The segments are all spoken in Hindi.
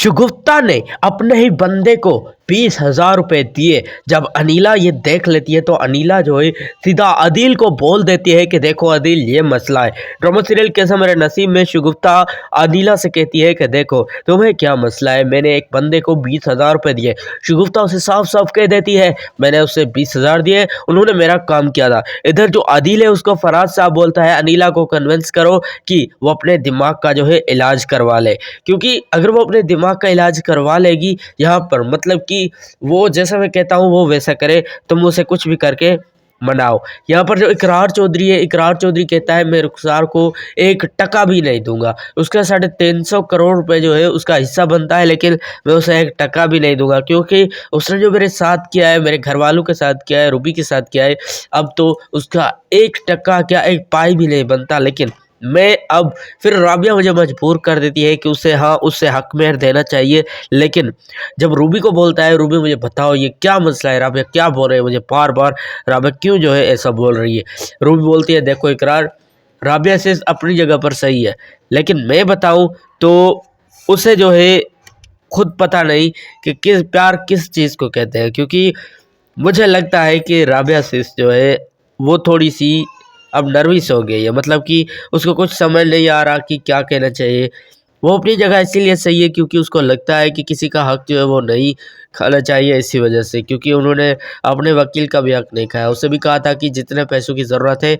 शुगुफ्ता ने अपने ही बंदे को 20,000 रुपये दिए। जब अनीला ये देख लेती है तो अनीला जो है सीधा आदिल को बोल देती है कि देखो आदिल, ये मसला है। ड्रामा सीरियल कैसा मेरे नसीब में शुगुफ्ता अनीला से कहती है कि देखो तुम्हें क्या मसला है, मैंने एक बंदे को 20,000 रुपये दिए। शुगुफ्ता उसे साफ साफ कह देती है मैंने उसे 20,000 दिए, उन्होंने मेरा काम किया था। इधर जो आदिल है उसको फराज साहब बोलता है अनीला को कन्विंस करो कि वो अपने दिमाग का जो है इलाज करवा ले, क्योंकि अगर वो अपने दिमाग का इलाज करवा लेगी यहाँ पर मतलब कि वो जैसा मैं कहता हूँ वो वैसा करे, तुम उसे कुछ भी करके मनाओ। यहाँ पर जो इकरार चौधरी है, इकरार चौधरी कहता है मैं रुखसार को 1 टका भी नहीं दूंगा। उसका 350 करोड़ रुपए जो है उसका हिस्सा बनता है, लेकिन मैं उसे 1 टका भी नहीं दूंगा, क्योंकि उसने जो मेरे साथ किया है, मेरे घर वालों के साथ किया है, रूबी के साथ किया है, अब तो उसका 1 टका क्या 1 पाई भी नहीं बनता। लेकिन मैं अब फिर राबिया मुझे मजबूर कर देती है कि उससे हक मेहर देना चाहिए। लेकिन जब रूबी को बोलता है रूबी मुझे बताओ ये क्या मसला है, राबिया क्या बोल रहे हैं मुझे बार बार, राबिया क्यों जो है ऐसा बोल रही है। रूबी बोलती है देखो इकरार, राबिया से अपनी जगह पर सही है, लेकिन मैं बताऊं तो उसे जो है खुद पता नहीं कि प्यार किस चीज़ को कहते हैं, क्योंकि मुझे लगता है कि राबिया सिस जो है वो थोड़ी सी अब नर्वस हो गई है, मतलब कि उसको कुछ समझ नहीं आ रहा कि क्या कहना चाहिए। वो अपनी जगह इसीलिए सही है क्योंकि उसको लगता है कि किसी का हक जो है वो नहीं खाना चाहिए, इसी वजह से, क्योंकि उन्होंने अपने वकील का भी हक नहीं खाया। उससे भी कहा था कि जितने पैसों की ज़रूरत है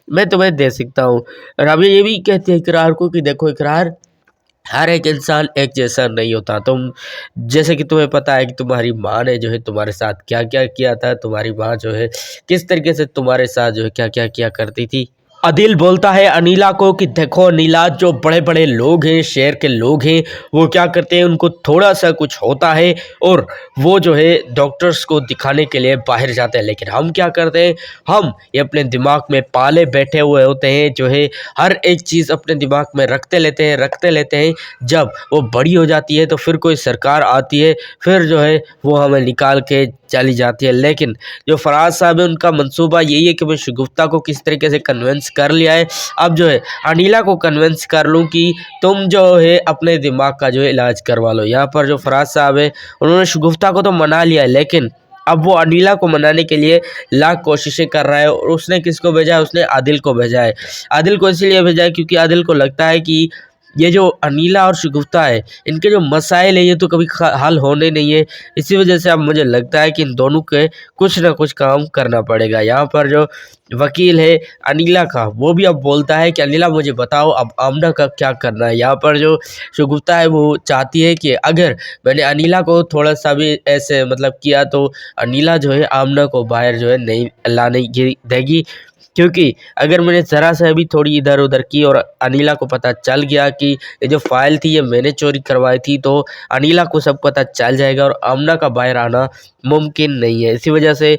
मैं तुम्हें दे सकता हूँ। राबिया ये भी कहती है इकरार को कि देखो इकरार, हर एक इंसान एक जैसा नहीं होता। तुम जैसे कि तुम्हें पता है कि तुम्हारी माँ ने जो है तुम्हारे साथ क्या क्या किया था, तुम्हारी माँ जो है किस तरीके से तुम्हारे साथ जो है क्या क्या किया करती थी। आदिल बोलता है अनीला को कि देखो अनीला, जो बड़े बड़े लोग हैं, शहर के लोग हैं, वो क्या करते हैं उनको थोड़ा सा कुछ होता है और वो जो है डॉक्टर्स को दिखाने के लिए बाहर जाते हैं, लेकिन हम क्या करते हैं, हम ये अपने दिमाग में पाले बैठे हुए होते हैं, जो है हर एक चीज़ अपने दिमाग में रखते लेते हैं। जब वो बड़ी हो जाती है तो फिर कोई सरकार आती है, फिर जो है वो हमें निकाल के चली जाती है। लेकिन जो फराज साहब है उनका मंसूबा यही है कि मैं शगुफ्ता को किस तरीके से कन्विंस कर लिया है, अब जो है अनीला को कन्विंस कर लूँ कि तुम जो है अपने दिमाग का जो है इलाज करवा लो। यहाँ पर जो फराज साहब है उन्होंने शगुफ्ता को तो मना लिया है, लेकिन अब वो अनीला को मनाने के लिए लाख कोशिशें कर रहा है। और उसने किसको भेजा है, उसने आदिल को भेजा है। आदिल को इसलिए भेजा है क्योंकि आदिल को लगता है कि ये जो अनीला और शगुफ्ता है इनके जो मसाइल है ये तो कभी हल होने नहीं है। इसी वजह से अब मुझे लगता है कि इन दोनों के कुछ ना कुछ काम करना पड़ेगा। यहाँ पर जो वकील है अनीला का, वो भी अब बोलता है कि अनीला मुझे बताओ अब आमना का क्या करना है। यहाँ पर जो शगुफ्ता है वो चाहती है कि अगर मैंने अनीला को थोड़ा सा भी ऐसे मतलब किया तो अनीला जो है आमना को बाहर जो है नहीं लाने देगी, क्योंकि अगर मैंने ज़रा सा भी थोड़ी इधर उधर की और अनीला को पता चल गया कि ये जो फाइल थी ये मैंने चोरी करवाई थी, तो अनीला को सब पता चल जाएगा और आमना का बाहर आना मुमकिन नहीं है। इसी वजह से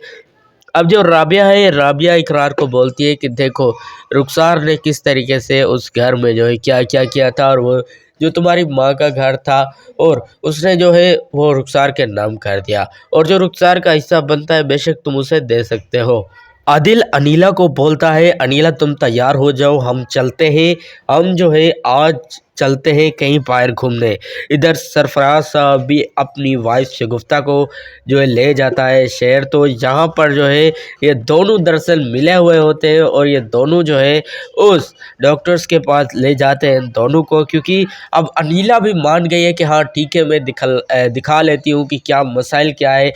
अब जो राबिया है, राबिया इकरार को बोलती है कि देखो रुखसार ने किस तरीके से उस घर में जो है क्या क्या किया था, और वो जो तुम्हारी माँ का घर था और उसने जो है वो रुखसार के नाम कर दिया, और जो रुखसार का हिस्सा बनता है बेशक तुम उसे दे सकते हो। आदिल अनीला को बोलता है अनीला तुम तैयार हो जाओ, हम चलते हैं, हम जो है आज चलते हैं कहीं बाहर घूमने। इधर सरफराज साहब भी अपनी वाइफ शगुफ्ता को जो है ले जाता है शहर। तो यहाँ पर जो है ये दोनों दरअसल मिले हुए होते हैं और ये दोनों जो है उस डॉक्टर्स के पास ले जाते हैं दोनों को, क्योंकि अब अनीला भी मान गई है कि हाँ ठीक है मैं दिखा लेती हूँ कि क्या मसाइल क्या है।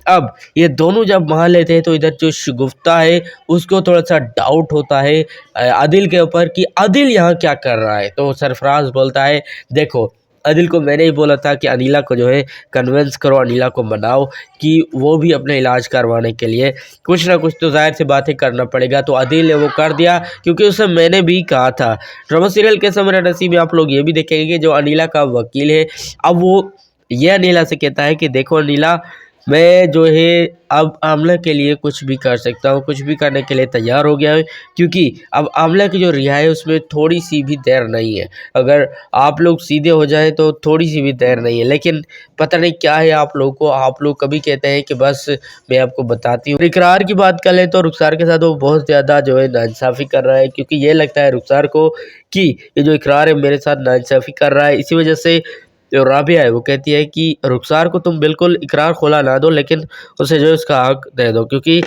अब ये दोनों जब मान लेते हैं तो इधर जो शगुफ्ता है उसको थोड़ा सा डाउट होता है आदिल के ऊपर कि आदिल यहाँ क्या कर रहा है। तो सरफराज बोलता है देखो आदिल को मैंने ही बोला था कि अनीला को जो है कन्विंस करो, अनीला को मनाओ कि वो भी अपने इलाज करवाने के लिए कुछ ना कुछ तो जाहिर सी बातें करना पड़ेगा। तो आदिल ने वो कर दिया क्योंकि उसे मैंने भी कहा था। ड्रामा सीरियल कैसा मेरा नसीब में आप लोग ये भी देखेंगे जो अनीला का वकील है, अब वो ये अनीला से कहता है कि देखो अनीला, मैं जो है अब आमला के लिए कुछ भी कर सकता हूँ, कुछ भी करने के लिए तैयार हो गया है, क्योंकि अब आमला की जो रिहाई है उसमें थोड़ी सी भी देर नहीं है। अगर आप लोग सीधे हो जाएं तो थोड़ी सी भी देर नहीं है, लेकिन पता नहीं क्या है आप लोगों को, आप लोग कभी कहते हैं कि बस मैं आपको बताती हूँ। इकरार की बात कर ले तो रुखसार के साथ वो बहुत ज़्यादा जो है नाइंसाफ़ी कर रहा है, क्योंकि ये लगता है रुखसार को कि ये जो इकरार है मेरे साथ नाइंसाफ़ी कर रहा है। इसी वजह से जो राबिया है वो कहती है कि रुखसार को तुम बिल्कुल इकरार खोला ना दो, लेकिन उसे जो है उसका हक दे दो, क्योंकि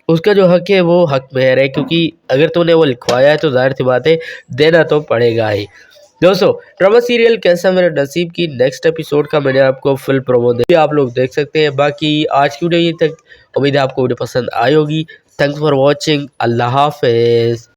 उसका जो हक है वो हक मेहर है, क्योंकि अगर तुमने वो लिखवाया है तो जाहिर सी बात है देना तो पड़ेगा ही। दोस्तों, ड्रामा सीरियल कैसा मेरा नसीब की नेक्स्ट एपिसोड का मैंने आपको फुल प्रोमो दे, आप लोग देख सकते हैं। बाकी आज की वीडियो ये तक, उम्मीद है आपको वीडियो पसंद आई होगी। Thanks for watching. Allah Hafiz.